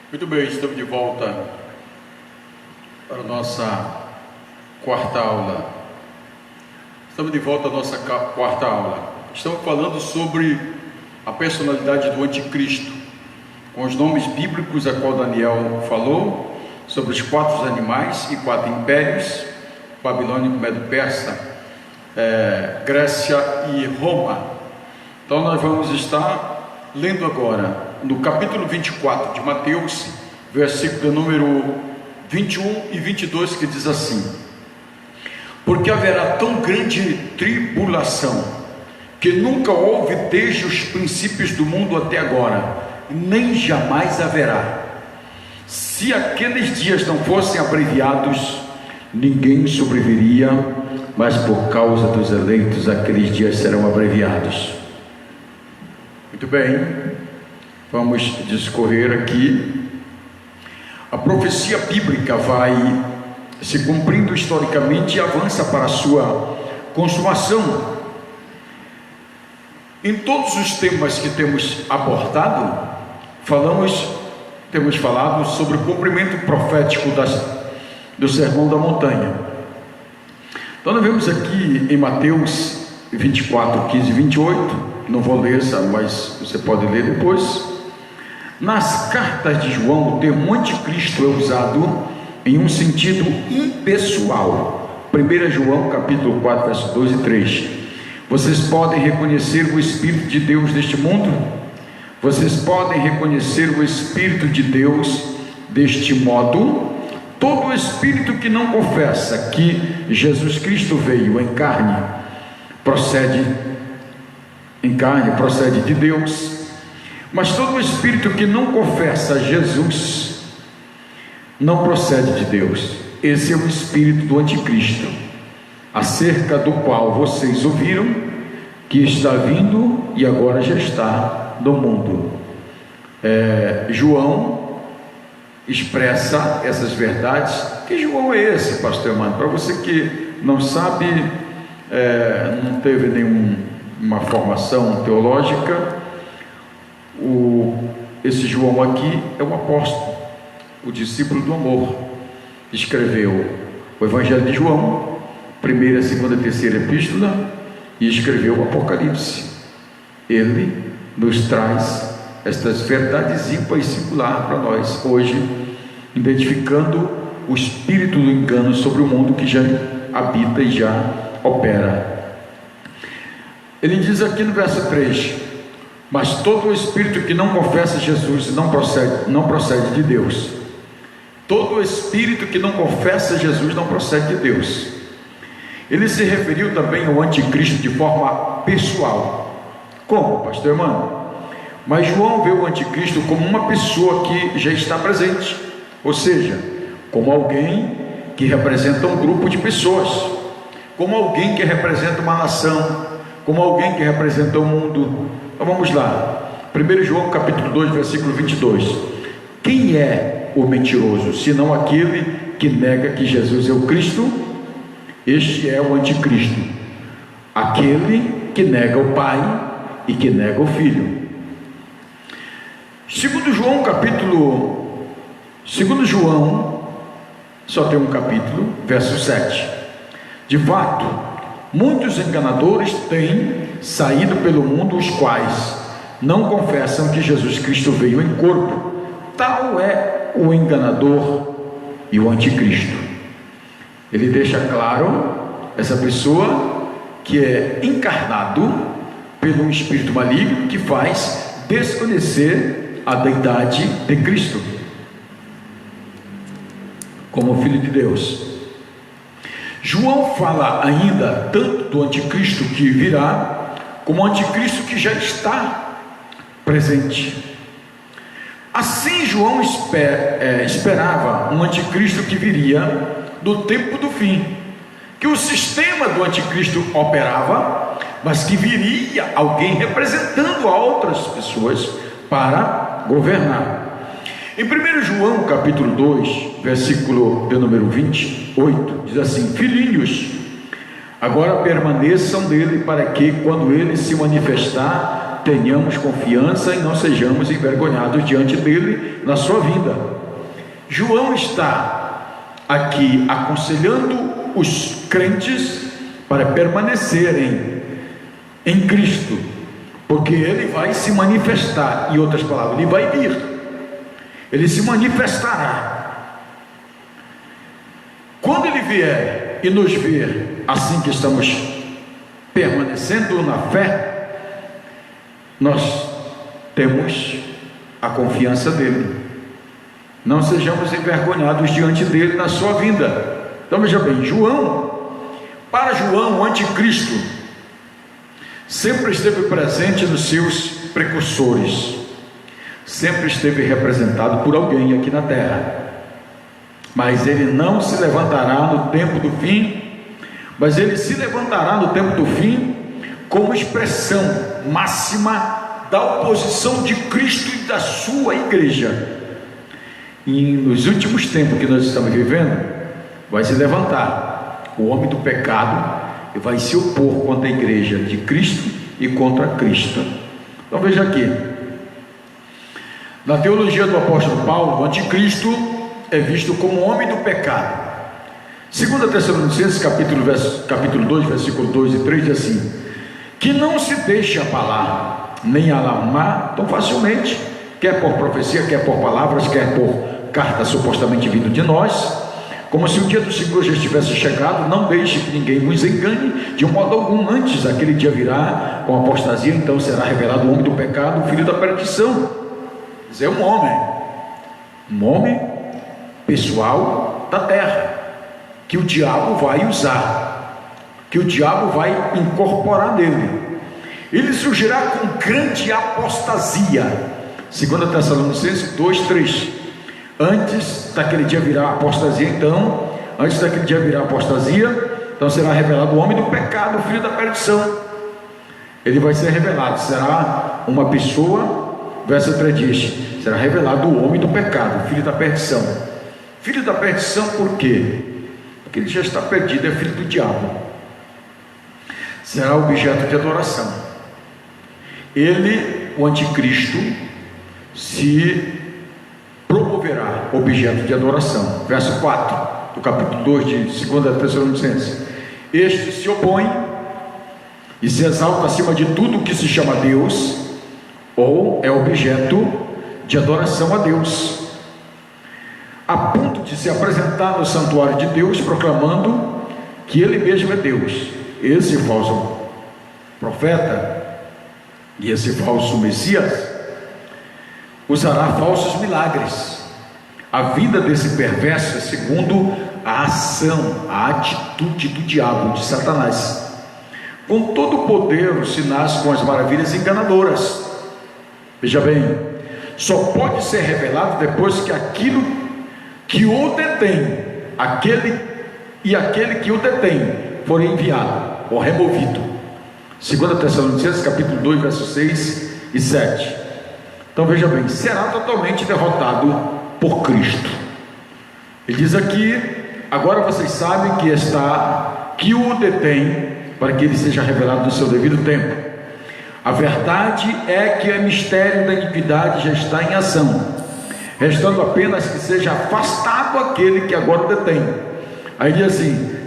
Muito bem, estamos de volta para a nossa quarta aula. Estamos de volta à nossa quarta aula. Estamos falando sobre a personalidade do anticristo, com os nomes bíblicos a qual Daniel falou, sobre os 4 animais e 4 impérios, babilônico, medo-persa, Grécia e Roma. Então nós vamos estar lendo agora no capítulo 24 de Mateus, versículo número 21 e 22, que diz assim: porque haverá tão grande tribulação, que nunca houve desde os princípios do mundo até agora, nem jamais haverá. Se aqueles dias não fossem abreviados, ninguém sobreviveria, mas por causa dos eleitos, aqueles dias serão abreviados. Muito bem, vamos discorrer aqui. A profecia bíblica vai se cumprindo historicamente e avança para a sua consumação. Em todos os temas que temos abordado, temos falado sobre o cumprimento profético do Sermão da Montanha. Então nós vemos aqui em Mateus 24, 15 e 28, não vou ler essa, mas você pode ler depois. Nas cartas de João, o termo anticristo é usado em um sentido impessoal. 1 João capítulo 4, versos 2 e 3. Vocês podem reconhecer o Espírito de Deus neste mundo? Vocês podem reconhecer o Espírito de Deus deste modo? Todo espírito que não confessa que Jesus Cristo veio em carne, procede de Deus. Mas todo espírito que não confessa Jesus não procede de Deus. Esse é o espírito do anticristo, acerca do qual vocês ouviram que está vindo e agora já está no mundo. João expressa essas verdades. Que João é esse, pastor Emmanuel? Para você que não sabe, não teve nenhuma formação teológica, esse João aqui é um apóstolo, o discípulo do amor. Escreveu o Evangelho de João, 1ª, 2ª e 3ª epístola, e escreveu o Apocalipse. Ele nos traz estas verdades ímpares e singular para nós hoje, identificando o espírito do engano sobre o mundo que já habita e já opera. Ele diz aqui no verso 3: mas todo o espírito que não confessa Jesus não procede de Deus. Todo espírito que não confessa Jesus não procede de Deus. Ele se referiu também ao anticristo de forma pessoal. Como, pastor Emmanuel? Mas João vê o anticristo como uma pessoa que já está presente, ou seja, como alguém que representa um grupo de pessoas, como alguém que representa uma nação, como alguém que representa o mundo. Então vamos lá, 1 João capítulo 2, versículo 22. Quem é o mentiroso, senão aquele que nega que Jesus é o Cristo? Este é o anticristo, aquele que nega o Pai e que nega o Filho. Segundo João, só tem um capítulo, verso 7. De fato, muitos enganadores têm saído pelo mundo, os quais não confessam que Jesus Cristo veio em corpo. Tal é o enganador e o anticristo. Ele deixa claro, essa pessoa que é encarnado pelo espírito maligno que faz desconhecer a deidade de Cristo como Filho de Deus. João fala ainda tanto do anticristo que virá, como o anticristo que já está presente. Assim João esperava um anticristo que viria do tempo do fim, que o sistema do anticristo operava, mas que viria alguém representando a outras pessoas para governar. Em 1 João capítulo 2, versículo de número 28, diz assim: filhinhos, agora permaneçam nele, para que quando ele se manifestar, tenhamos confiança e não sejamos envergonhados diante dele na sua vinda. João está aqui aconselhando os crentes para permanecerem em Cristo, porque ele vai se manifestar. Em outras palavras, ele vai vir, ele se manifestará. Quando ele vier e nos ver assim que estamos permanecendo na fé, nós temos a confiança dele. Não sejamos envergonhados diante dele na sua vinda. Então veja bem, para João, o anticristo sempre esteve presente nos seus precursores, sempre esteve representado por alguém aqui na terra, mas ele não se levantará no tempo do fim, mas ele se levantará no tempo do fim como expressão máxima da oposição de Cristo e da sua igreja. E nos últimos tempos que nós estamos vivendo, vai se levantar o homem do pecado e vai se opor contra a igreja de Cristo e contra Cristo. Então veja aqui, na teologia do apóstolo Paulo, o anticristo é visto como homem do pecado. 2 Tessalonicenses capítulo 2, versículo 2 e 3 diz assim: que não se deixe abalar, nem alarmar tão facilmente, quer por profecia, quer por palavras, quer por carta supostamente vindo de nós, como se o dia do Senhor já estivesse chegado. Não deixe que ninguém nos engane de modo algum. Antes aquele dia virá com apostasia, então será revelado o homem do pecado, o filho da perdição. Quer dizer, um homem pessoal da terra, que o diabo vai usar, que o diabo vai incorporar nele. Ele surgirá com grande apostasia. 2 Tessalonicenses 2:3. Antes daquele dia virá a apostasia, então será revelado o homem do pecado, o filho da perdição. Ele vai ser revelado, será uma pessoa, verso 3 diz, será revelado o homem do pecado, o filho da perdição. Filho da perdição por quê? Porque ele já está perdido, é filho do diabo. Será objeto de adoração. Ele, o anticristo, se promoverá objeto de adoração. Verso 4 do capítulo 2 de 2 Tessalonicenses: este se opõe e se exalta acima de tudo que se chama Deus ou é objeto de adoração a Deus, a ponto de se apresentar no santuário de Deus proclamando que ele mesmo é Deus. Esse falso profeta e esse falso Messias usará falsos milagres. A vida desse perverso é segundo a ação, a atitude do diabo, de Satanás, com todo o poder, os sinais, com as maravilhas enganadoras. Veja bem, só pode ser revelado depois que aquilo que o detém, aquele que o detém, for enviado ou removido. 2 Tessalonicenses capítulo 2, versos 6 e 7. Então veja bem, será totalmente derrotado por Cristo. Ele diz aqui: agora vocês sabem que o detém, para que ele seja revelado no seu devido tempo. A verdade é que o mistério da iniquidade já está em ação, restando apenas que seja afastado aquele que agora detém. Aí diz assim: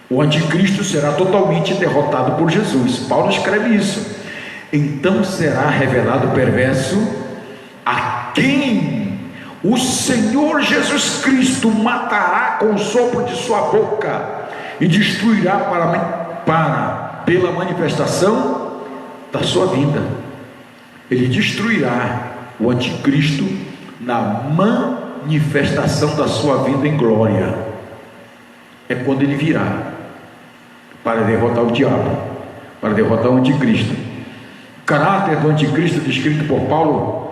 o anticristo será totalmente derrotado por Jesus. Paulo escreve isso. Então será revelado o perverso, a quem o Senhor Jesus Cristo matará com o sopro de sua boca e destruirá pela manifestação da sua vinda. Ele destruirá o anticristo na manifestação da sua vinda em glória. É quando ele virá para derrotar o diabo, para derrotar o anticristo. O caráter do anticristo descrito por Paulo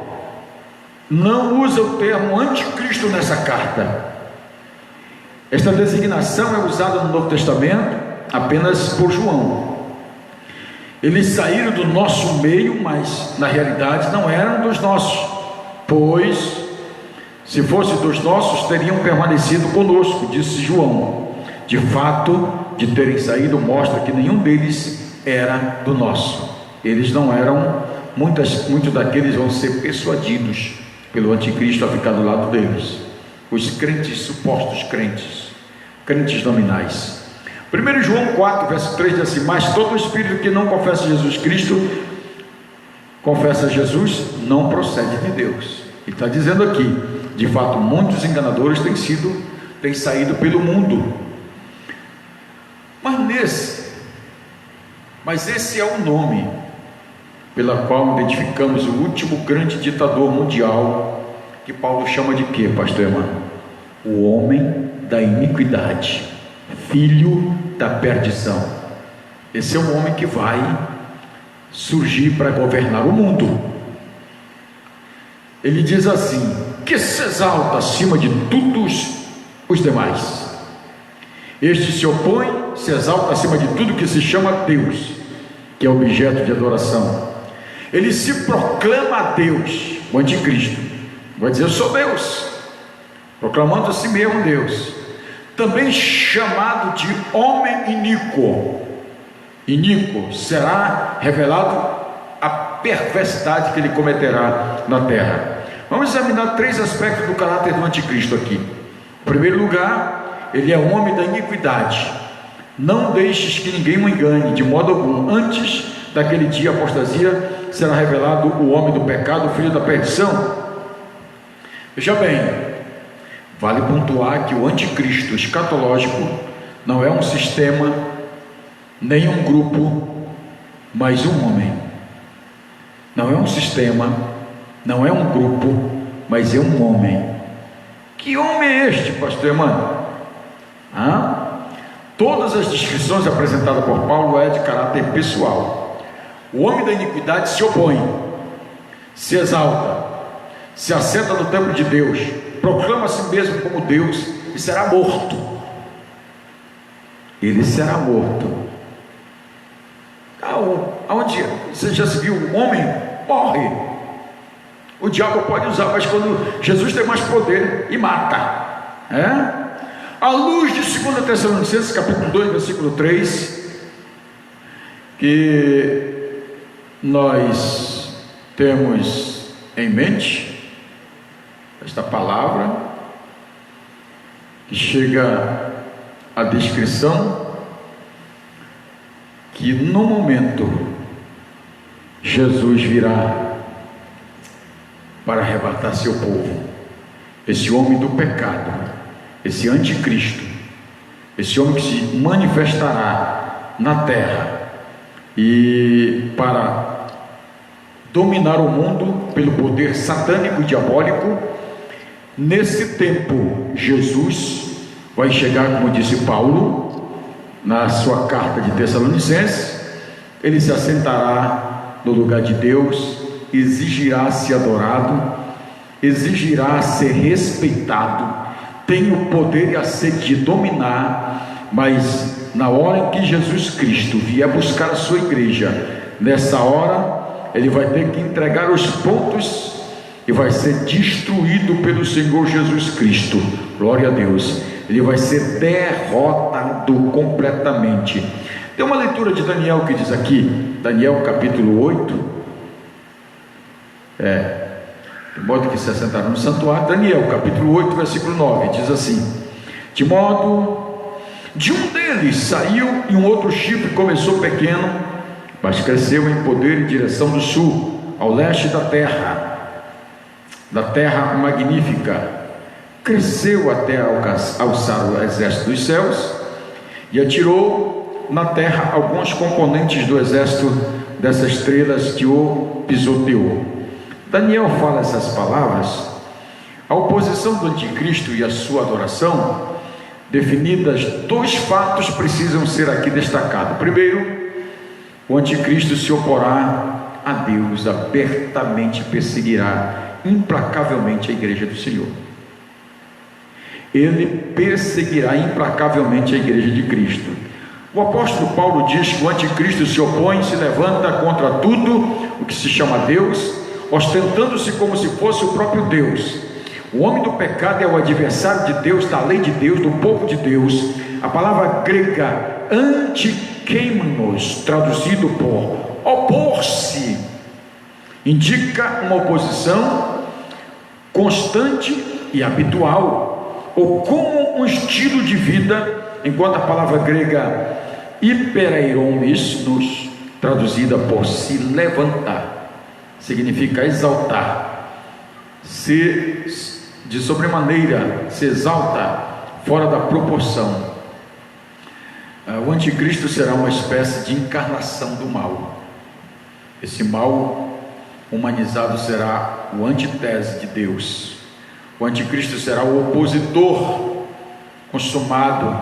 não usa o termo anticristo nessa carta. Esta designação é usada no Novo Testamento apenas por João. Eles saíram do nosso meio, mas na realidade não eram dos nossos, pois se fosse dos nossos teriam permanecido conosco, disse João. De fato, de terem saído, mostra que nenhum deles era do nosso. Eles não eram, muitos daqueles vão ser persuadidos pelo anticristo a ficar do lado deles. Os crentes, supostos crentes, crentes nominais. 1 João 4, verso 3 diz assim: mas todo espírito que não confessa Jesus Cristo, confessa Jesus, não procede de Deus. Ele está dizendo aqui, de fato, muitos enganadores têm saído pelo mundo. Mas esse é o nome pela qual identificamos o último grande ditador mundial, que Paulo chama de quê, pastor Emmanuel? O homem da iniquidade, filho da perdição. Esse é o homem que vai surgir para governar o mundo. Ele diz assim: que se exalta acima de todos os demais. Este se opõe, se exalta acima de tudo que se chama Deus, que é objeto de adoração. Ele se proclama a Deus, o anticristo. Vai dizer: eu sou Deus, proclamando a si mesmo Deus. Também chamado de homem iníquo. Iníquo, será revelado a perversidade que ele cometerá na terra. Vamos examinar 3 aspectos do caráter do anticristo aqui. Em primeiro lugar, ele é o homem da iniquidade. Não deixes que ninguém o engane de modo algum. Antes daquele dia a apostasia, será revelado o homem do pecado, o filho da perdição. Veja bem, vale pontuar que o anticristo escatológico não é um sistema, nem um grupo, mas um homem. Não é um sistema, não é um grupo, mas é um homem. Que homem é este, pastor Emmanuel? Todas as descrições apresentadas por Paulo é de caráter pessoal. O homem da iniquidade se opõe, se exalta, se assenta no templo de Deus, proclama a si mesmo como Deus e será morto. Ele será morto. Aonde você já se viu? O homem morre. O diabo pode usar, mas quando Jesus tem mais poder e mata. À luz de 2 Tessalonicenses, capítulo 2, versículo 3, que nós temos em mente esta palavra, que chega à descrição que no momento Jesus virá para arrebatar seu povo, esse homem do pecado, esse anticristo, esse homem que se manifestará na terra e para dominar o mundo pelo poder satânico e diabólico. Nesse tempo, Jesus vai chegar, como disse Paulo na sua carta de Tessalonicenses, ele se assentará no lugar de Deus, exigirá ser adorado, exigirá ser respeitado, tem o poder e a sede de dominar, mas na hora em que Jesus Cristo vier buscar a sua igreja, nessa hora ele vai ter que entregar os pontos e vai ser destruído pelo Senhor Jesus Cristo. Glória a Deus. Ele vai ser derrotado completamente. Tem uma leitura de Daniel que diz aqui, Daniel capítulo 8, de modo que se assentaram no santuário. Daniel capítulo 8, versículo 9, diz assim: de modo, de um deles saiu e um outro chifre começou pequeno, mas cresceu em poder em direção do sul, ao leste da terra magnífica, cresceu até alçar o exército dos céus e atirou na terra alguns componentes do exército dessas estrelas que o pisoteou. Daniel fala essas palavras. A oposição do anticristo e a sua adoração, definidas, 2 fatos precisam ser aqui destacados. Primeiro, o anticristo se oporá a Deus, abertamente perseguirá implacavelmente a igreja do Senhor. Ele perseguirá implacavelmente a igreja de Cristo. O apóstolo Paulo diz que o anticristo se opõe, se levanta contra tudo o que se chama Deus, ostentando-se como se fosse o próprio Deus. O homem do pecado é o adversário de Deus, da lei de Deus, do povo de Deus. A palavra grega anticristo antiqueimnos, traduzido por opor-se, indica uma oposição constante e habitual, ou como um estilo de vida, enquanto a palavra grega hipereiromis, traduzida por se levantar, significa exaltar, de sobremaneira se exalta fora da proporção. O anticristo será uma espécie de encarnação do mal. Esse mal humanizado será o antítese de Deus. O anticristo será o opositor consumado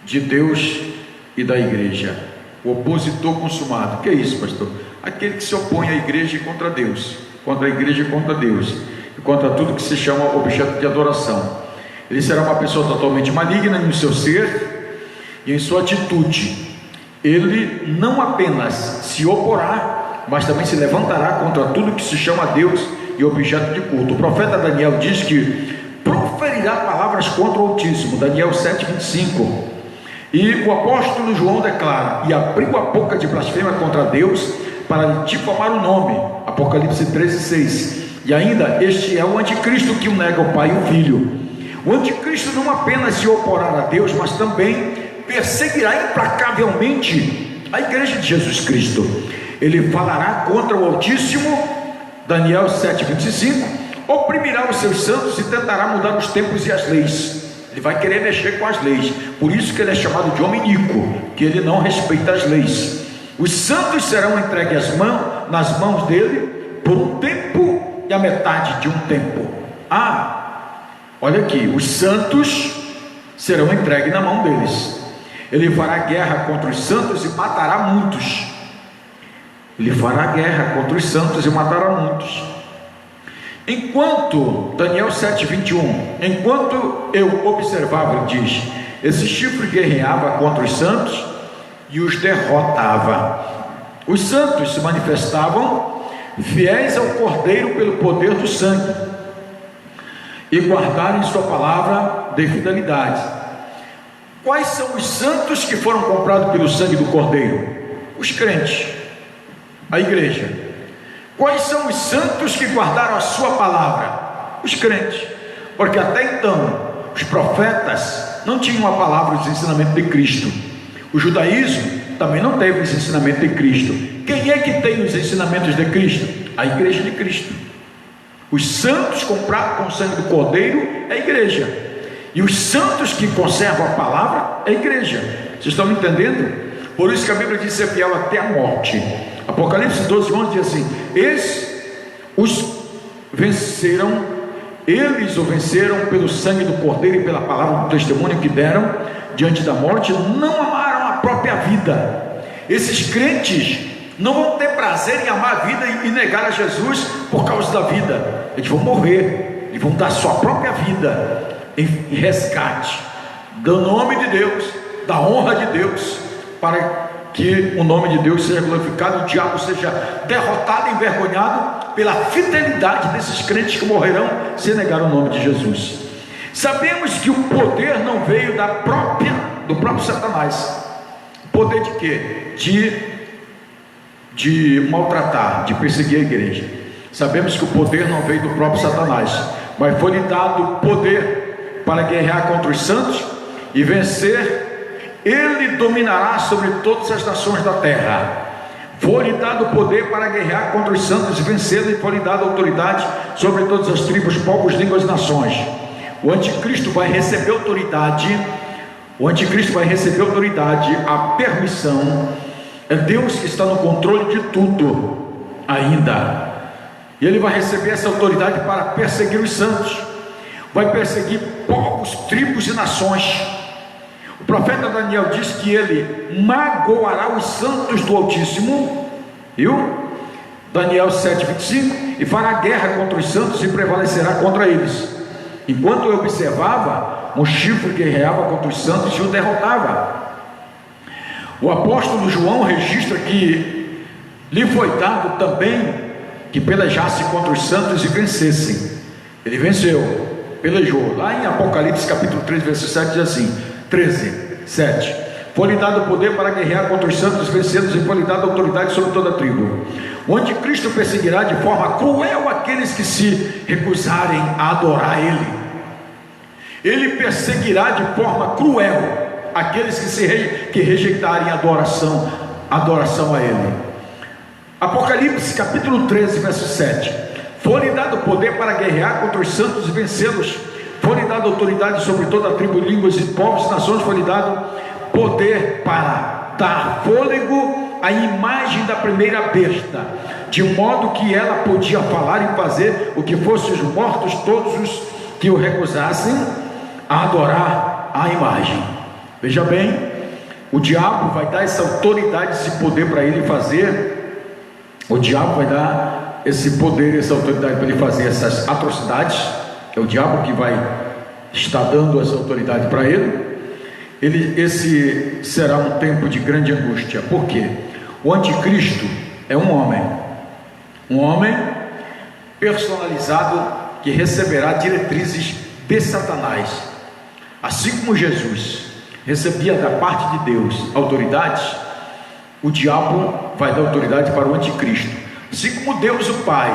de Deus e da igreja. O opositor consumado. O que é isso, pastor? Aquele que se opõe à igreja e contra Deus, contra a igreja e contra Deus, e contra tudo que se chama objeto de adoração. Ele será uma pessoa totalmente maligna no seu ser e em sua atitude. Ele não apenas se oporá, mas também se levantará contra tudo que se chama Deus e objeto de culto. O profeta Daniel diz que proferirá palavras contra o Altíssimo, Daniel 7:25. E o apóstolo João declara: e abriu a boca de blasfêmia contra Deus para lhe difamar o nome, Apocalipse 13:6. E ainda, este é o anticristo que o nega o Pai e o Filho. O anticristo não apenas se oporá a Deus, mas também perseguirá implacavelmente a igreja de Jesus Cristo. Ele falará contra o Altíssimo, Daniel 7:25, oprimirá os seus santos e tentará mudar os tempos e as leis. Ele vai querer mexer com as leis, por isso que ele é chamado de homem iníquo, que ele não respeita as leis. Os santos serão entregues nas mãos dele por um tempo e a metade de um tempo. Olha aqui, os santos serão entregues na mão deles. Ele fará guerra contra os santos e matará muitos. Ele fará guerra contra os santos e matará muitos. Enquanto, Daniel 7:21, enquanto eu observava, ele diz, esse chifre guerreava contra os santos e os derrotava. Os santos se manifestavam fiéis ao Cordeiro pelo poder do sangue e guardarem sua palavra de fidelidade. Quais são os santos que foram comprados pelo sangue do Cordeiro? Os crentes, a igreja. Quais são os santos que guardaram a sua palavra? Os crentes. Porque até então os profetas não tinham a palavra, os ensinamentos de Cristo. O judaísmo também não teve os ensinamentos de Cristo. Quem é que tem os ensinamentos de Cristo? A igreja de Cristo. Os santos comprados com o sangue do Cordeiro é a igreja. E os santos que conservam a palavra é a igreja. Vocês estão me entendendo? Por isso que a Bíblia diz ser fiel até a morte. Apocalipse 12:11 diz assim: eles o venceram pelo sangue do Cordeiro e pela palavra do testemunho que deram diante da morte, não amaram a própria vida. Esses crentes não vão ter prazer em amar a vida e negar a Jesus por causa da vida. Eles vão morrer, eles vão dar sua própria vida em resgate do nome de Deus, da honra de Deus, para que o nome de Deus seja glorificado, o diabo seja derrotado e envergonhado pela fidelidade desses crentes que morrerão sem negar o nome de Jesus. Sabemos que o poder não veio do próprio Satanás. Poder de quê? De maltratar, de perseguir a igreja. Sabemos que o poder não veio do próprio Satanás, mas foi-lhe dado poder para guerrear contra os santos e vencer. Ele dominará sobre todas as nações da terra. Foi-lhe dado poder para guerrear contra os santos e vencê-lo, e foi-lhe dada autoridade sobre todas as tribos, povos, línguas e nações. O anticristo vai receber autoridade. A permissão. É Deus que está no controle de tudo ainda. E ele vai receber essa autoridade para perseguir os santos. Vai perseguir povos, tribos e nações. O profeta Daniel diz que ele magoará os santos do Altíssimo, viu? Daniel 7:25, e fará guerra contra os santos e prevalecerá contra eles. Enquanto eu observava, um chifre guerreava contra os santos e o derrotava. O apóstolo João registra que lhe foi dado também que pelejasse contra os santos e vencesse. Ele venceu, pelejou. Lá em Apocalipse capítulo 3, verso 7 diz assim, 13:7, Foi-lhe dado poder para guerrear contra os santos, vencê-los, e foi-lhe dada autoridade sobre toda a tribo. O anticristo perseguirá de forma cruel aqueles que se recusarem a adorar Ele. Ele perseguirá de forma cruel aqueles que rejeitarem a adoração a Ele. Apocalipse capítulo 13, verso 7. Foi-lhe dado poder para guerrear contra os santos e vencê-los. Foi-lhe dado autoridade sobre toda a tribo, línguas e povos e nações. Foi-lhe dado poder para dar fôlego à imagem da primeira besta, de modo que ela podia falar e fazer o que fossem os mortos, todos os que o recusassem a adorar a imagem. Veja bem, o diabo vai dar essa autoridade, esse poder para ele fazer. O diabo vai dar esse poder, essa autoridade para ele fazer essas atrocidades. É o diabo que vai estar dando essa autoridade para ele. Esse será um tempo de grande angústia. Por quê? O anticristo é um homem personalizado que receberá diretrizes de Satanás, assim como Jesus recebia da parte de Deus autoridades. O diabo vai dar autoridade para o anticristo, assim como Deus o Pai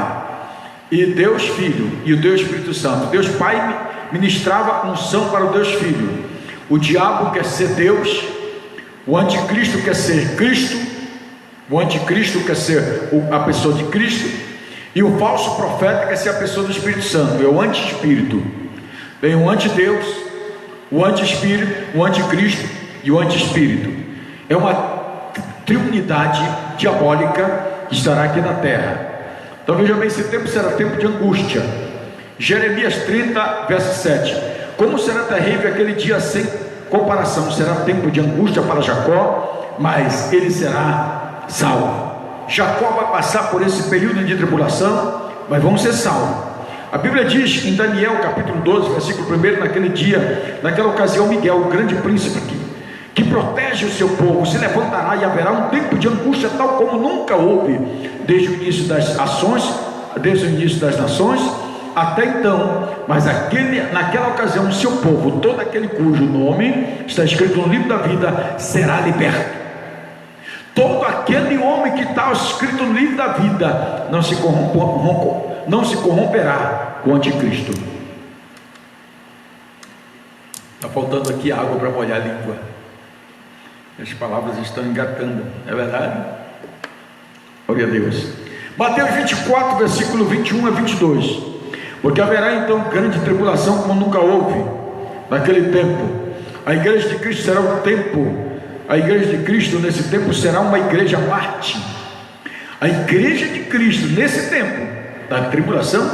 e Deus Filho e o Deus Espírito Santo. Deus Pai ministrava unção para o Deus Filho. O diabo quer ser Deus, o anticristo quer ser Cristo, o anticristo quer ser a pessoa de Cristo, e o falso profeta quer ser a pessoa do Espírito Santo. É o anti-espírito. Vem o anti-Deus, o anti-espírito, o anticristo e o anti-espírito. É uma triunidade diabólica que estará aqui na terra. Então veja bem, esse tempo será tempo de angústia. Jeremias 30, verso 7. Como será terrível aquele dia sem comparação. Será tempo de angústia para Jacó, mas ele será salvo. Jacó vai passar por esse período de tribulação, mas vamos ser salvos. A Bíblia diz em Daniel capítulo 12, versículo 1, naquele dia, naquela ocasião, Miguel, o grande príncipe que protege o seu povo, se levantará e haverá um tempo de angústia tal como nunca houve desde o início das ações, desde o início das nações até então. Mas naquela ocasião o seu povo, todo aquele cujo nome está escrito no livro da vida, será liberto. Todo aquele homem que está escrito no livro da vida não se corromperá com o anticristo. Está faltando aqui água para molhar a língua. As palavras estão engatando, é verdade? Glória a Deus. Mateus 24, versículo 21 a 22. Porque haverá então grande tribulação como nunca houve naquele tempo. A igreja de Cristo será o tempo. A igreja de Cristo nesse tempo será uma igreja Marte. A igreja de Cristo nesse tempo da tribulação,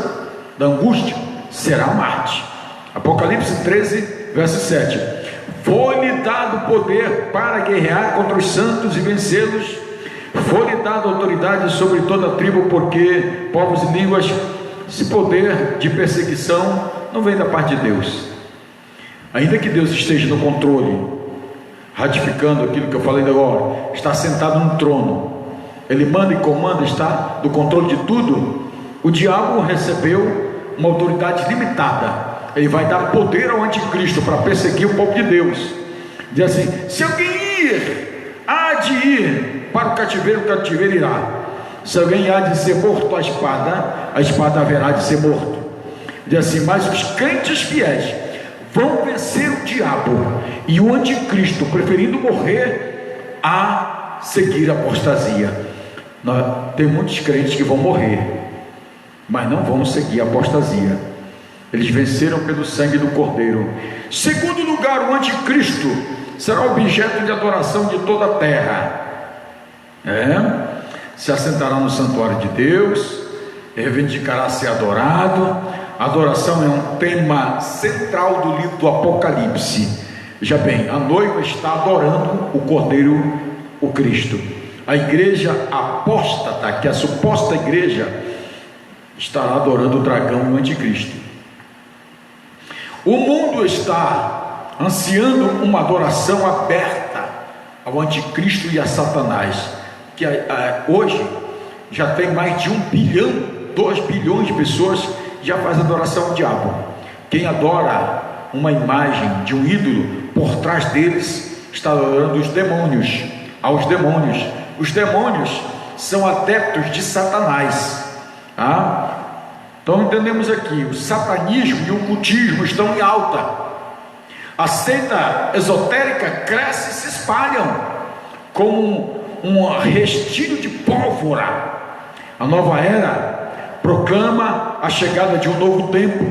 da angústia, será Marte. Apocalipse 13, verso 7. Foi-lhe dado poder para guerrear contra os santos e vencê-los. Foi-lhe dado autoridade sobre toda a tribo, porque povos e línguas. Esse poder de perseguição não vem da parte de Deus. Ainda que Deus esteja no controle, ratificando aquilo que eu falei agora, está sentado no trono, Ele manda e comanda, está no controle de tudo. O diabo recebeu uma autoridade limitada. Ele vai dar poder ao anticristo para perseguir o povo de Deus. Diz assim: se alguém há de ir para o cativeiro irá. Se alguém há de ser morto a espada haverá de ser morto. Diz assim: mas os crentes fiéis vão vencer o diabo e o anticristo, preferindo morrer a seguir a apostasia. Tem muitos crentes que vão morrer, mas não vão seguir a apostasia. Eles venceram pelo sangue do Cordeiro. Segundo lugar, o anticristo será objeto de adoração de toda a terra. Se assentará no santuário de Deus, reivindicará ser adorado. A adoração é um tema central do livro do Apocalipse. Veja bem, a noiva está adorando o Cordeiro, o Cristo. A igreja apóstata, que é a suposta igreja, estará adorando o dragão e o anticristo. O mundo está ansiando uma adoração aberta ao anticristo e a Satanás, que hoje já tem mais de 1 bilhão, 2 bilhões de pessoas que já faz adoração ao diabo. Quem adora uma imagem de um ídolo, por trás deles está adorando os demônios, aos demônios. Os demônios são adeptos de Satanás. Então entendemos aqui, o satanismo e o cultismo estão em alta. A seita esotérica cresce e se espalham como um restício de pólvora. A nova era proclama a chegada de um novo tempo,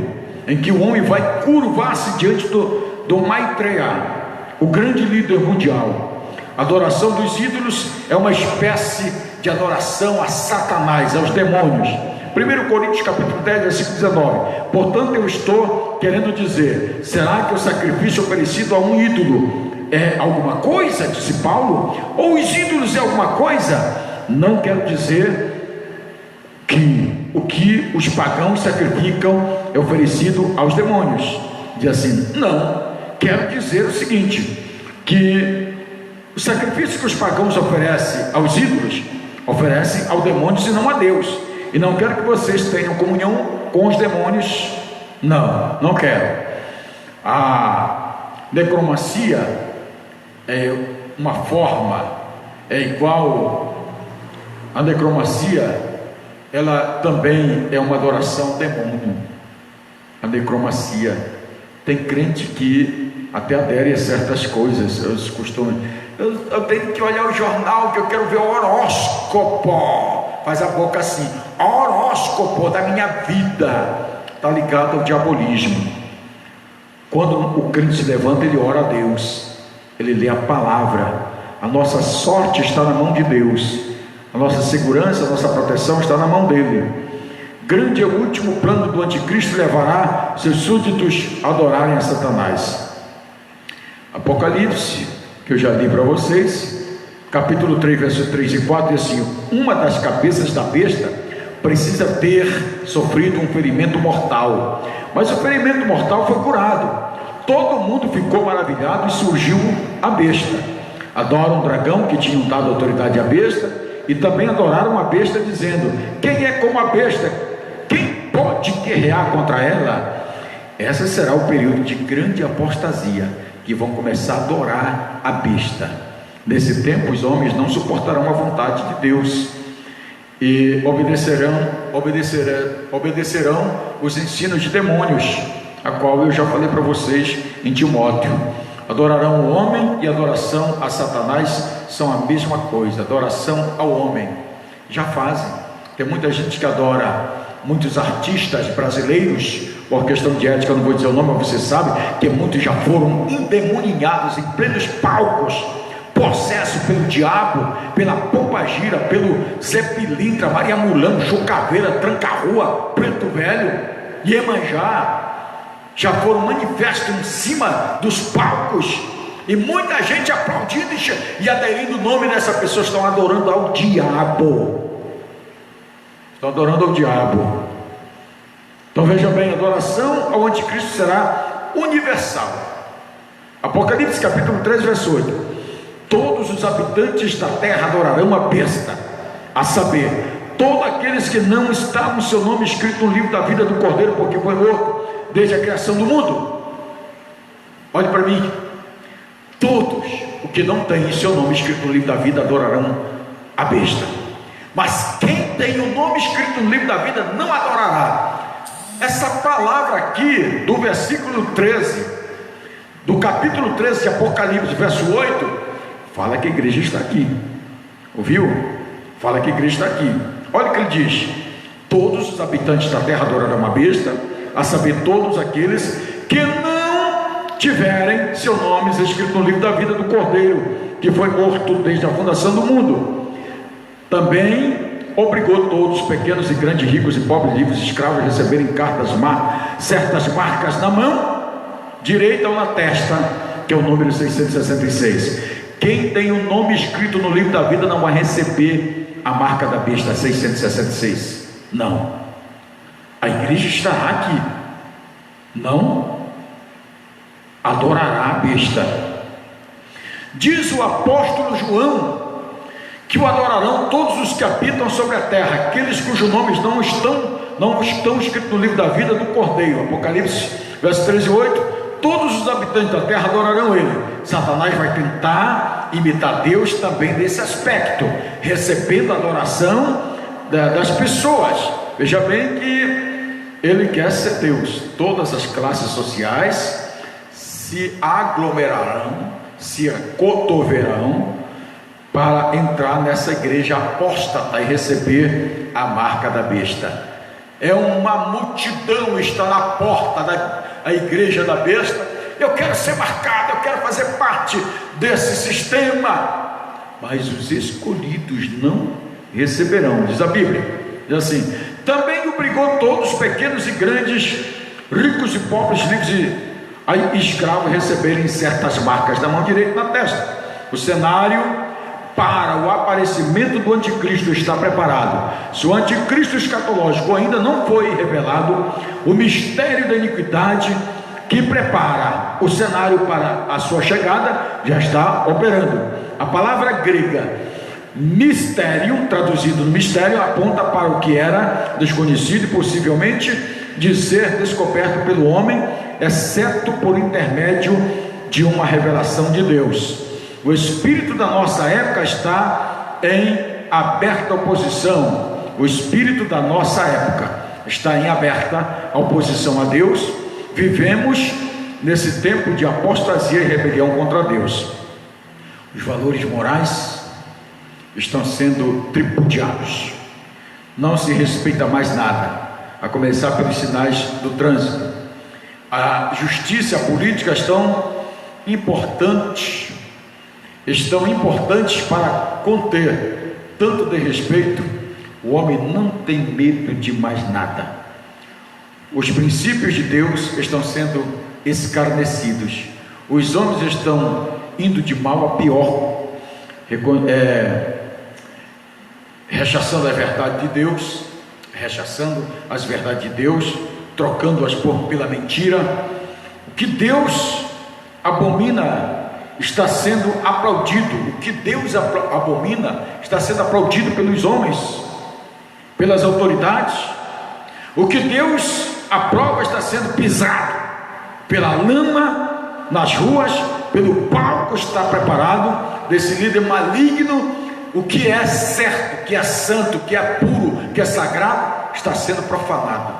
em que o homem vai curvar-se diante do Maitreya, o grande líder mundial. A adoração dos ídolos é uma espécie de adoração a Satanás, aos demônios. 1 Coríntios capítulo 10, versículo 19. Portanto, eu estou querendo dizer, será que o sacrifício oferecido a um ídolo é alguma coisa, disse Paulo? Ou os ídolos é alguma coisa? Não quero dizer que o que os pagãos sacrificam é oferecido aos demônios. Diz assim, não, quero dizer o seguinte, que o sacrifício que os pagãos oferecem aos ídolos, oferecem ao demônio e não a Deus. E não quero que vocês tenham comunhão com os demônios. Não quero. A necromancia é uma forma, é igual a necromancia, ela também é uma adoração ao demônio. A necromancia, tem crente que até adere a certas coisas, os costumes. Eu tenho que olhar o jornal, que eu quero ver o horóscopo. Faz a boca assim, horóscopo da minha vida, está ligado ao diabolismo. Quando o crente se levanta, ele ora a Deus, ele lê a palavra. A nossa sorte está na mão de Deus, a nossa segurança, a nossa proteção está na mão dele. Grande é o último plano do anticristo, levará seus súditos a adorarem a Satanás. Apocalipse, que eu já li para vocês, capítulo 3, versos 3 e 4, diz assim, uma das cabeças da besta precisa ter sofrido um ferimento mortal, mas o ferimento mortal foi curado. Todo mundo ficou maravilhado e surgiu a besta. Adoram o dragão que tinham dado autoridade à besta, e também adoraram a besta, dizendo, quem é como a besta? Quem pode guerrear contra ela? Esse será o período de grande apostasia, que vão começar a adorar a besta. Nesse tempo os homens não suportarão a vontade de Deus e obedecerão os ensinos de demônios, a qual eu já falei para vocês em Timóteo. Adorarão o homem e adoração a Satanás são a mesma coisa. Adoração ao homem já fazem. Tem muita gente que adora, muitos artistas brasileiros, por questão de ética eu não vou dizer o nome, mas você sabe que muitos já foram endemoninhados em plenos palcos, possesso pelo diabo, pela pombagira, pelo Zé Pilintra, Maria Mulano, Chocaveira, Tranca-Rua, Preto Velho, Iemanjá, já foram manifestos em cima dos palcos, e muita gente aplaudindo e aderindo o nome dessa pessoa. Estão adorando ao diabo, estão adorando ao diabo. Então veja bem, a adoração ao anticristo será universal. Apocalipse capítulo 3, verso 8. Todos os habitantes da terra adorarão a besta, a saber, todos aqueles que não estavam seu nome escrito no livro da vida do Cordeiro, porque foi morto desde a criação do mundo. Olhe para mim, todos os que não têm seu nome escrito no livro da vida adorarão a besta, mas quem tem o nome escrito no livro da vida não adorará. Essa palavra aqui do versículo 13 do capítulo 13 de Apocalipse, verso 8, fala que a igreja está aqui, ouviu? Fala que a igreja está aqui. Olha o que ele diz: todos os habitantes da terra adorarão a besta, a saber, todos aqueles que não tiverem seus nomes escritos no livro da vida do Cordeiro, que foi morto desde a fundação do mundo. Também obrigou todos, pequenos e grandes, ricos e pobres, livres e escravos, a receberem certas marcas na mão direita ou na testa, que é o número 666. Quem tem o nome escrito no livro da vida não vai receber a marca da besta 666. Não. A igreja estará aqui, não adorará a besta. Diz o apóstolo João que o adorarão todos os que habitam sobre a terra, aqueles cujos nomes não estão escritos no livro da vida do Cordeiro. Apocalipse, verso 13 e 8. todos os habitantes da terra adorarão ele. Satanás vai tentar imitar Deus também nesse aspecto, recebendo a adoração das pessoas. Veja bem que ele quer ser Deus. Todas as classes sociais se aglomerarão, se cotoverão para entrar nessa igreja apóstata e receber a marca da besta. É uma multidão está na porta da igreja da besta. Eu quero ser marcado, eu quero fazer parte desse sistema. Mas os escolhidos não receberão, diz a Bíblia. Diz assim: também obrigou todos, pequenos e grandes, ricos e pobres, livres e escravos, a receberem certas marcas da mão direita e na testa. O cenário para o aparecimento do anticristo está preparado. Se o anticristo escatológico ainda não foi revelado, o mistério da iniquidade que prepara o cenário para a sua chegada já está operando. A palavra grega mistério, traduzido no mistério, aponta para o que era desconhecido e possivelmente de ser descoberto pelo homem, exceto por intermédio de uma revelação de Deus. O espírito da nossa época está em aberta oposição. O espírito da nossa época está em aberta oposição a Deus. Vivemos nesse tempo de apostasia e rebelião contra Deus. Os valores morais estão sendo tripudiados. Não se respeita mais nada, a começar pelos sinais do trânsito. A justiça e a política estão importantes para conter tanto desrespeito. O homem não tem medo de mais nada. Os princípios de Deus estão sendo escarnecidos. Os homens estão indo de mal a pior, rechaçando a verdade de Deus, rechaçando as verdades de Deus, trocando-as pela mentira. O que Deus abomina está sendo aplaudido. O que Deus abomina está sendo aplaudido pelos homens, pelas autoridades. O que Deus aprova está sendo pisado pela lama nas ruas, pelo palco está preparado desse líder maligno. O que é certo, o que é santo, o que é puro, o que é sagrado, está sendo profanado,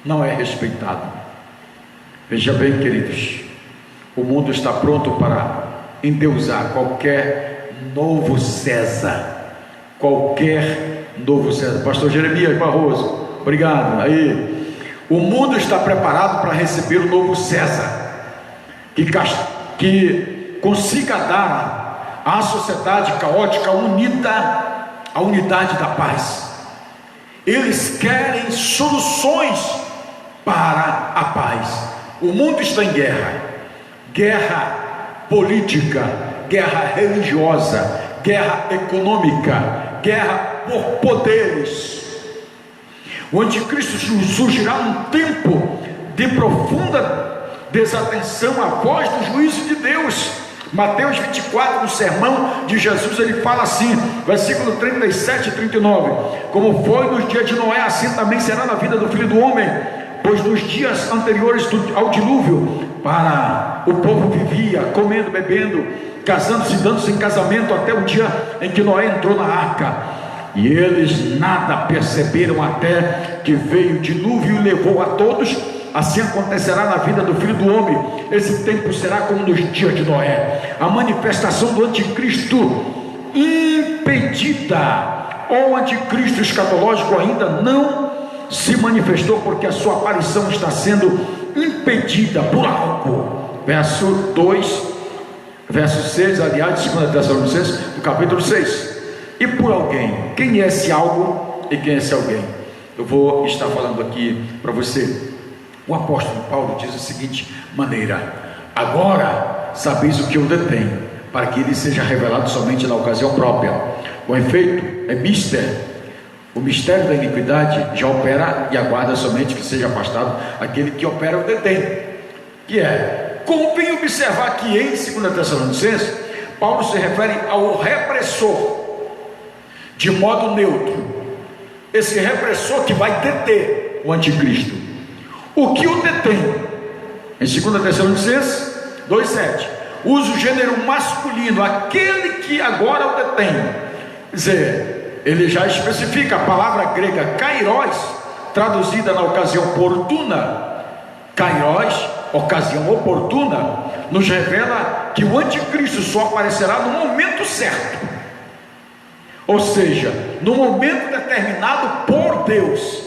não é respeitado. Veja bem, queridos, o mundo está pronto para endeusar qualquer novo César. Pastor Jeremias Barroso, obrigado. Aí, o mundo está preparado para receber o novo César, que consiga dar à sociedade caótica unida a unidade da paz. Eles querem soluções para a paz. O mundo está em guerra política, guerra religiosa, guerra econômica, guerra por poderes. O anticristo surgirá num tempo de profunda desatenção à voz do juízo de Deus. Mateus 24, no sermão de Jesus, ele fala assim, versículo 37 e 39: como foi nos dias de Noé, assim também será na vida do Filho do Homem. Pois nos dias anteriores ao dilúvio, para o povo vivia comendo, bebendo, casando-se, dando-se em casamento, até o dia em que Noé entrou na arca, e eles nada perceberam até que veio o dilúvio e levou a todos. Assim acontecerá na vida do Filho do Homem. Esse tempo será como nos dias de Noé. A manifestação do anticristo impedida, ou o anticristo escatológico ainda não se manifestou, porque a sua aparição está sendo impedida por algo. Verso 2, verso 6, aliás, de 2 Tessalonicenses, do capítulo 6. E por alguém. Quem é esse algo e quem é esse alguém? Eu vou estar falando aqui para você. O apóstolo Paulo diz da seguinte maneira: agora sabeis o que eu detenho, para que ele seja revelado somente na ocasião própria. Com efeito, é mistério. O mistério da iniquidade já opera e aguarda somente que seja afastado aquele que opera o detém. Que é, convém observar que em 2 Tessalonicenses, Paulo se refere ao repressor de modo neutro. Esse repressor que vai deter o anticristo. O que o detém Em 2 Tessalonicenses 2,7, usa o gênero masculino, aquele que agora o detém. Quer dizer, ele já especifica a palavra grega kairos, traduzida na ocasião oportuna. Kairos, ocasião oportuna, nos revela que o anticristo só aparecerá no momento certo, ou seja, no momento determinado por Deus.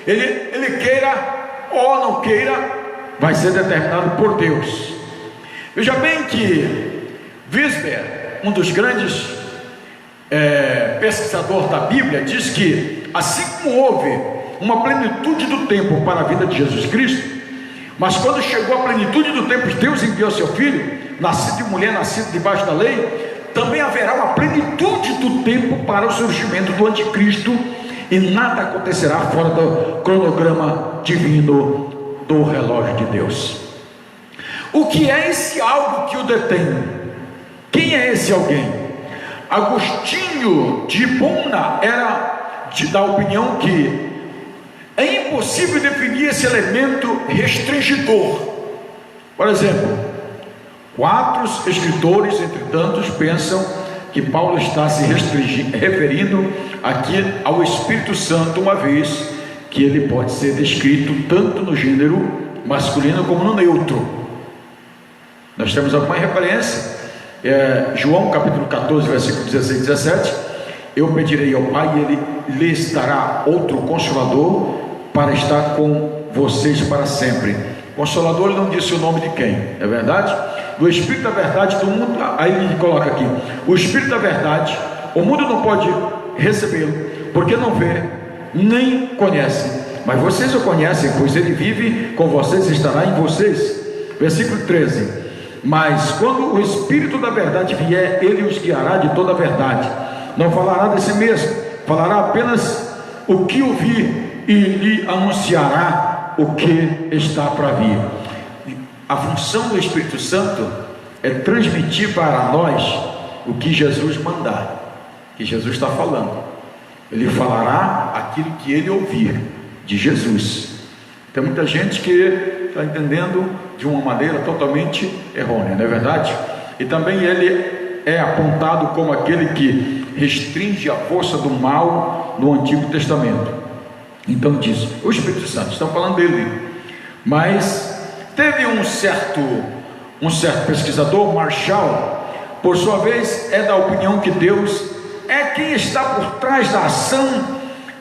Ele queira ou não queira, vai ser determinado por Deus. Veja bem que Wisber, um dos grandes pesquisadores da Bíblia, diz que assim como houve uma plenitude do tempo para a vida de Jesus Cristo, mas quando chegou a plenitude do tempo, Deus enviou seu Filho, nascido de mulher, nascido debaixo da lei, também haverá uma plenitude do tempo para o surgimento do anticristo, e nada acontecerá fora do cronograma divino do relógio de Deus. O que é esse algo que o detém? Quem é esse alguém? Agostinho de Hipona era da opinião que é impossível definir esse elemento restringidor. Por exemplo, 4 escritores, entre tantos, pensam que Paulo está se referindo aqui ao Espírito Santo, uma vez que ele pode ser descrito tanto no gênero masculino como no neutro. Nós temos alguma referência, João capítulo 14, versículo 16 e 17: eu pedirei ao Pai e ele lhes dará outro Consolador para estar com vocês para sempre. Consolador, ele não disse o nome de quem, é verdade? Do Espírito da verdade do mundo. Aí ele coloca aqui: o Espírito da verdade, o mundo não pode recebê-lo, porque não vê, nem conhece, mas vocês o conhecem, pois ele vive com vocês e estará em vocês. Versículo 13: mas quando o Espírito da verdade vier, ele os guiará de toda a verdade. Não falará de si mesmo, falará apenas o que ouvir, e lhe anunciará o que está para vir. A função do Espírito Santo é transmitir para nós o que Jesus mandar, que Jesus está falando. Ele falará aquilo que ele ouvir de Jesus. Tem muita gente que está entendendo de uma maneira totalmente errônea, não é verdade? E também ele é apontado como aquele que restringe a força do mal no Antigo Testamento. Então diz, o Espírito Santo, estão falando dele. Mas teve um certo pesquisador, Marshall, por sua vez, é da opinião que Deus é quem está por trás da ação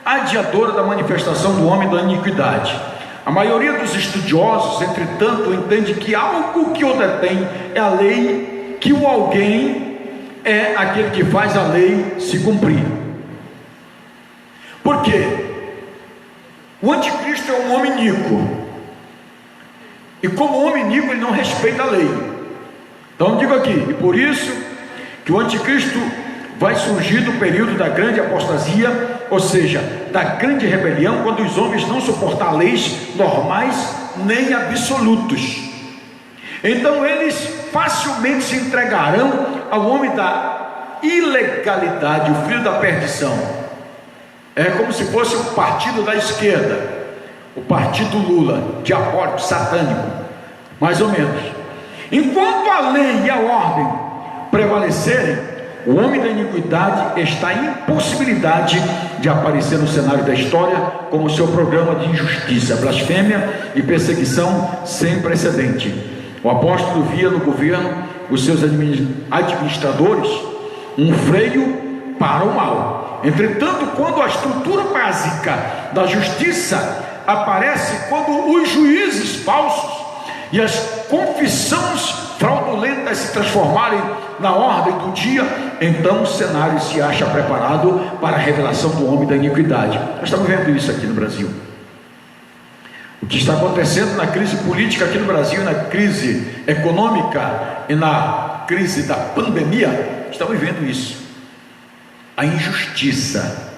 adiadora da manifestação do homem da iniquidade. A maioria dos estudiosos, entretanto, entende que algo que o detém é a lei, que o alguém é aquele que faz a lei se cumprir. Por quê? O anticristo é um homem iníquo, e como homem iníquo ele não respeita a lei. Então digo aqui, e por isso que o anticristo vai surgir do período da grande apostasia, ou seja, da grande rebelião, quando os homens não suportar leis normais nem absolutos. Então eles facilmente se entregarão ao homem da ilegalidade, o filho da perdição. É como se fosse o partido da esquerda, o partido Lula, diabólico, satânico, mais ou menos. Enquanto a lei e a ordem prevalecerem, o homem da iniquidade está em impossibilidade de aparecer no cenário da história como seu programa de injustiça, blasfêmia e perseguição sem precedente. O apóstolo via no governo os seus administradores um freio para o mal. Entretanto, quando a estrutura básica da justiça aparece, quando os juízes falsos e as confissões fraudulentas se transformarem na ordem do dia, então o cenário se acha preparado para a revelação do homem da iniquidade. Nós estamos vendo isso aqui no Brasil. O que está acontecendo na crise política aqui no Brasil, na crise econômica e na crise da pandemia, estamos vendo isso. A injustiça,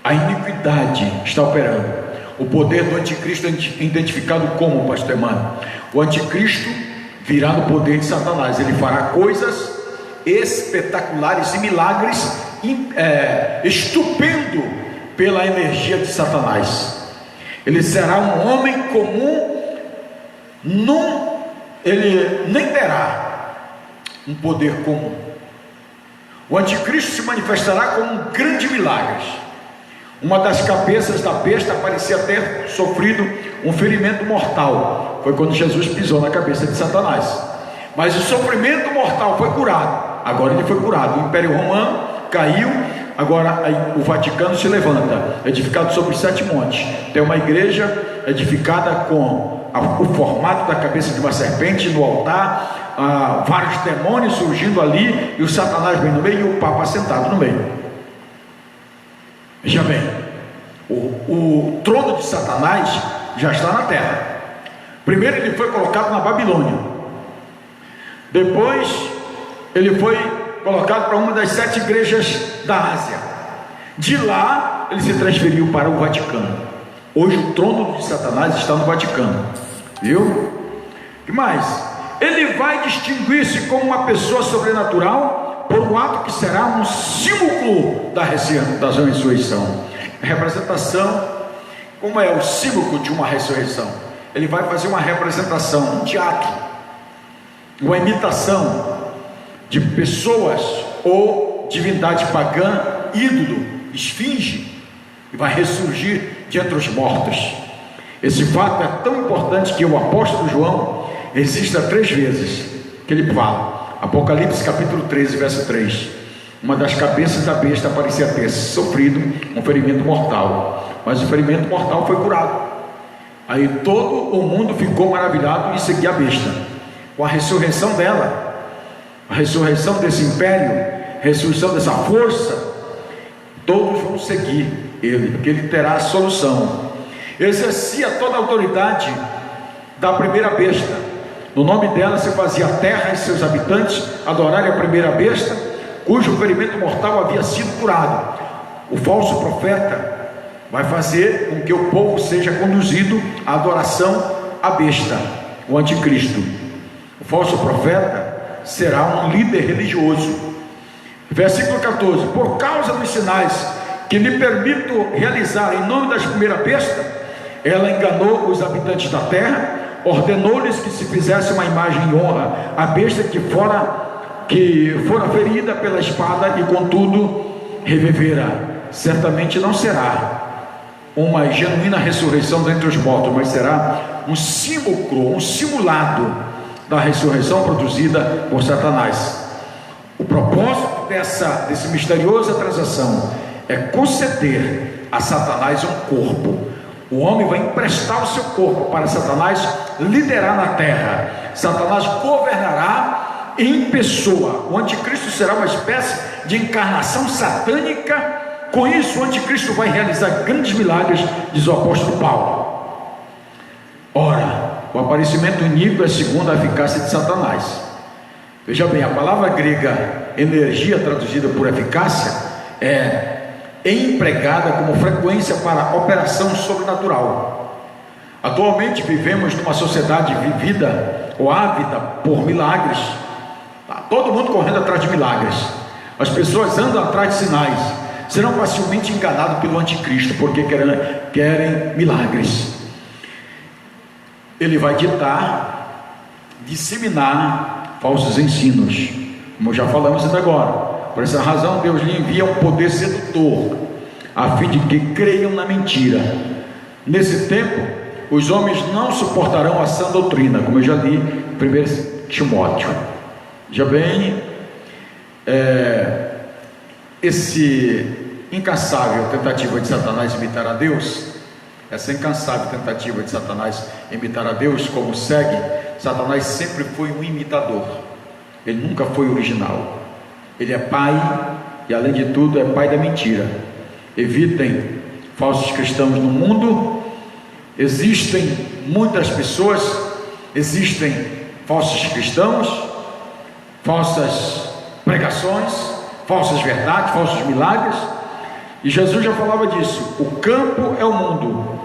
a iniquidade está operando. O poder do anticristo é identificado como, pastor Emmanuel? O anticristo virá no poder de Satanás. Ele fará coisas espetaculares e milagres estupendo pela energia de Satanás. Ele será um homem comum num ele nem terá um poder comum. O anticristo se manifestará como um grande milagre. Uma das cabeças da besta parecia ter sofrido um ferimento mortal. Foi quando Jesus pisou na cabeça de Satanás. Mas o sofrimento mortal foi curado. Agora ele foi curado. O Império Romano caiu. Agora o Vaticano se levanta, edificado sobre 7 montes. Tem uma igreja edificada com o formato da cabeça de uma serpente no altar, vários demônios surgindo ali, e o Satanás bem no meio, e o Papa sentado no meio. Veja bem, o trono de Satanás já está na terra. Primeiro ele foi colocado na Babilônia, depois ele foi colocado para uma das 7 igrejas da Ásia. De lá ele se transferiu para o Vaticano. Hoje o trono de Satanás está no Vaticano. Viu? O que mais? Ele vai distinguir-se como uma pessoa sobrenatural por um ato que será um símbolo da ressurreição. A representação, como é o símbolo de uma ressurreição? Ele vai fazer uma representação, um teatro, uma imitação de pessoas ou divindade pagã, ídolo, esfinge, e vai ressurgir de entre os mortos. Esse fato é tão importante que o apóstolo João registra 3 vezes que ele fala. Apocalipse capítulo 13, verso 3. Uma das cabeças da besta parecia ter sofrido um ferimento mortal, mas o ferimento mortal foi curado. Aí todo o mundo ficou maravilhado e seguia a besta. Com a ressurreição dela, a ressurreição desse império, a ressurreição dessa força, todos vão seguir ele, porque ele terá a solução. Exercia toda a autoridade da primeira besta. No nome dela se fazia a terra e seus habitantes adorarem a primeira besta, cujo ferimento mortal havia sido curado. O falso profeta vai fazer com que o povo seja conduzido à adoração à besta, o anticristo. O falso profeta será um líder religioso. Versículo 14: por causa dos sinais que lhe permito realizar em nome da primeira besta, ela enganou os habitantes da terra, ordenou-lhes que se fizesse uma imagem em honra à besta que fora ferida pela espada, e contudo revivera. Certamente não será uma genuína ressurreição dentre os mortos, mas será um simulacro, um simulado da ressurreição produzida por Satanás. O propósito dessa misteriosa transação é conceder a Satanás um corpo. O homem vai emprestar o seu corpo para Satanás liderar na terra. Satanás governará em pessoa. O anticristo será uma espécie de encarnação satânica. Com isso o anticristo vai realizar grandes milagres, diz o apóstolo Paulo. Ora, o aparecimento iníquo é segundo a eficácia de Satanás. Veja bem, a palavra grega energia, traduzida por eficácia, é empregada como frequência para operação sobrenatural. Atualmente vivemos numa sociedade vivida ou ávida por milagres. Todo mundo correndo atrás de milagres. As pessoas andam atrás de sinais. Serão facilmente enganados pelo anticristo, porque querem milagres. Ele vai disseminar falsos ensinos, como já falamos ainda agora. Por essa razão Deus lhe envia um poder sedutor, a fim de que creiam na mentira. Nesse tempo os homens não suportarão a sã doutrina, como eu já li em 1 Timóteo. Já bem, esse incansável tentativa de Satanás imitar a Deus, essa incansável tentativa de Satanás imitar a Deus, como segue, Satanás sempre foi um imitador, ele nunca foi original. Ele é pai e, além de tudo, é pai da mentira. Evitem falsos cristãos no mundo. Existem muitas pessoas, existem falsos cristãos, falsas pregações, falsas verdades, falsos milagres. E Jesus já falava disso. O campo é o mundo,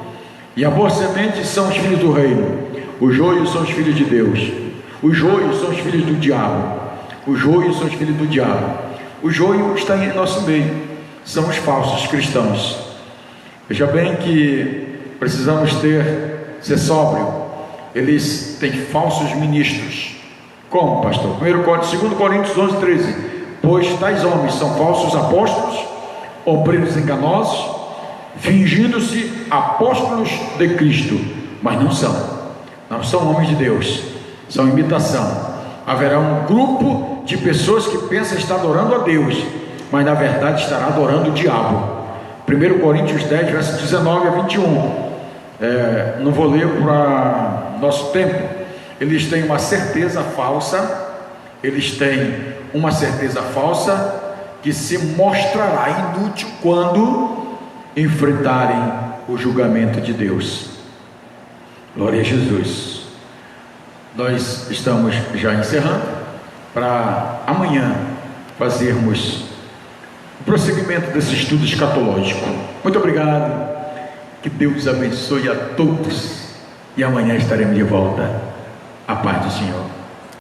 e a boa semente são os filhos do reino. Os joios são os filhos de Deus. Os joios são os filhos do diabo. Os joios são os filhos do diabo. O joio está em nosso meio, são os falsos cristãos. Veja bem que precisamos ser sóbrio eles têm falsos ministros. Como, pastor? 2 Coríntios 11, 13. Pois tais homens são falsos apóstolos, obreiros enganosos, fingindo-se apóstolos de Cristo, mas não são homens de Deus, são imitação. Haverá um grupo de pessoas que pensam estar adorando a Deus, mas na verdade estará adorando o diabo. 1 Coríntios 10, verso 19 a 21. Não vou ler para nosso tempo. Eles têm uma certeza falsa, que se mostrará inútil quando enfrentarem o julgamento de Deus. Glória a Jesus. Nós estamos já encerrando, para amanhã fazermos o prosseguimento desse estudo escatológico. Muito obrigado, que Deus abençoe a todos, e amanhã estaremos de volta. A paz do Senhor.